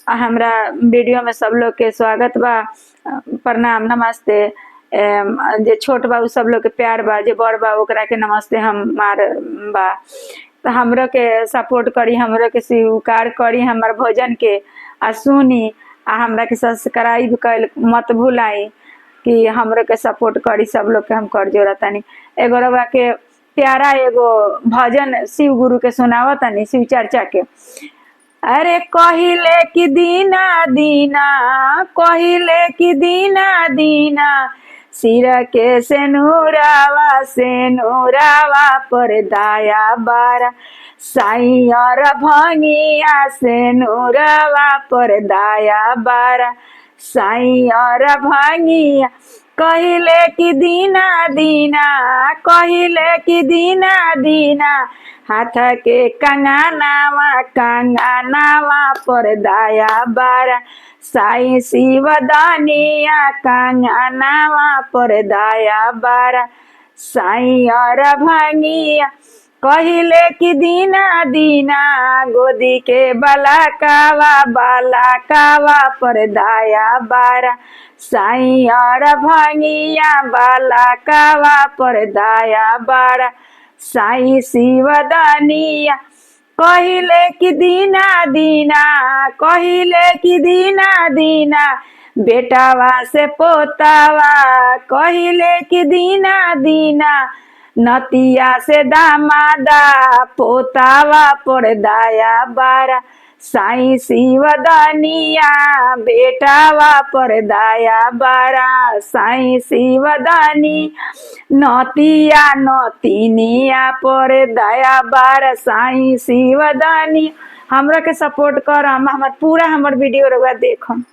हमरा वीडियो में सब लोग के स्वागत बा। प्रणाम नमस्ते। जे छोट बा उ सब लोग के प्यार बा, जे बड़ बा ओकरा के नमस्ते हमार बा। तो हमरो के सपोर्ट करी, हमरो के स्वीकार करी हमार भोजन के आ सुनी आ हमरा के सब्सक्राइब कर मत भूलाई कि हमरो के सपोर्ट करी। सब लोग के हम कर जोड़तानी। एगो रउआ के प्यारा एगो भजन शिव गुरु के सुनावतानी, शिव चर्चा के। अरे कहिले कि दीना दीना, कहिले कि दीना दीना, सिर के से नूरावा पर दाया बारा, साइयर भंगिया से नूरावा पर दाया बारा, साइयर भंगिया। कहिले कि दीना दीना, कहिले कि दीना दीना, हाथ के कंगनावा पर दाया बारा, साई शिवदानिया कंगनावा पर दाया बारा, साई और भंगिया। कहिले कि दीना दीना, गोदी के बाला कावा पर दाया बारा, साई और भंगिया बाला कावा पर दाया बारा, साई शिवदानिया। कहिले कि दीना दीना, कहिले कि दीना दीना, बेटावा से पोतावा, कहिले कि दीना दीना, नतिया से दामादा, पोतावा पर दाया बारा, साई शिवदानिया बेटावा पर दाया बारा, साई शिवदानी। नतिया नतिनिया पर दया बारा, साई शिवदानी। हमरा के सपोर्ट कर, हमर पूरा हमर वीडियो रउआ देखम।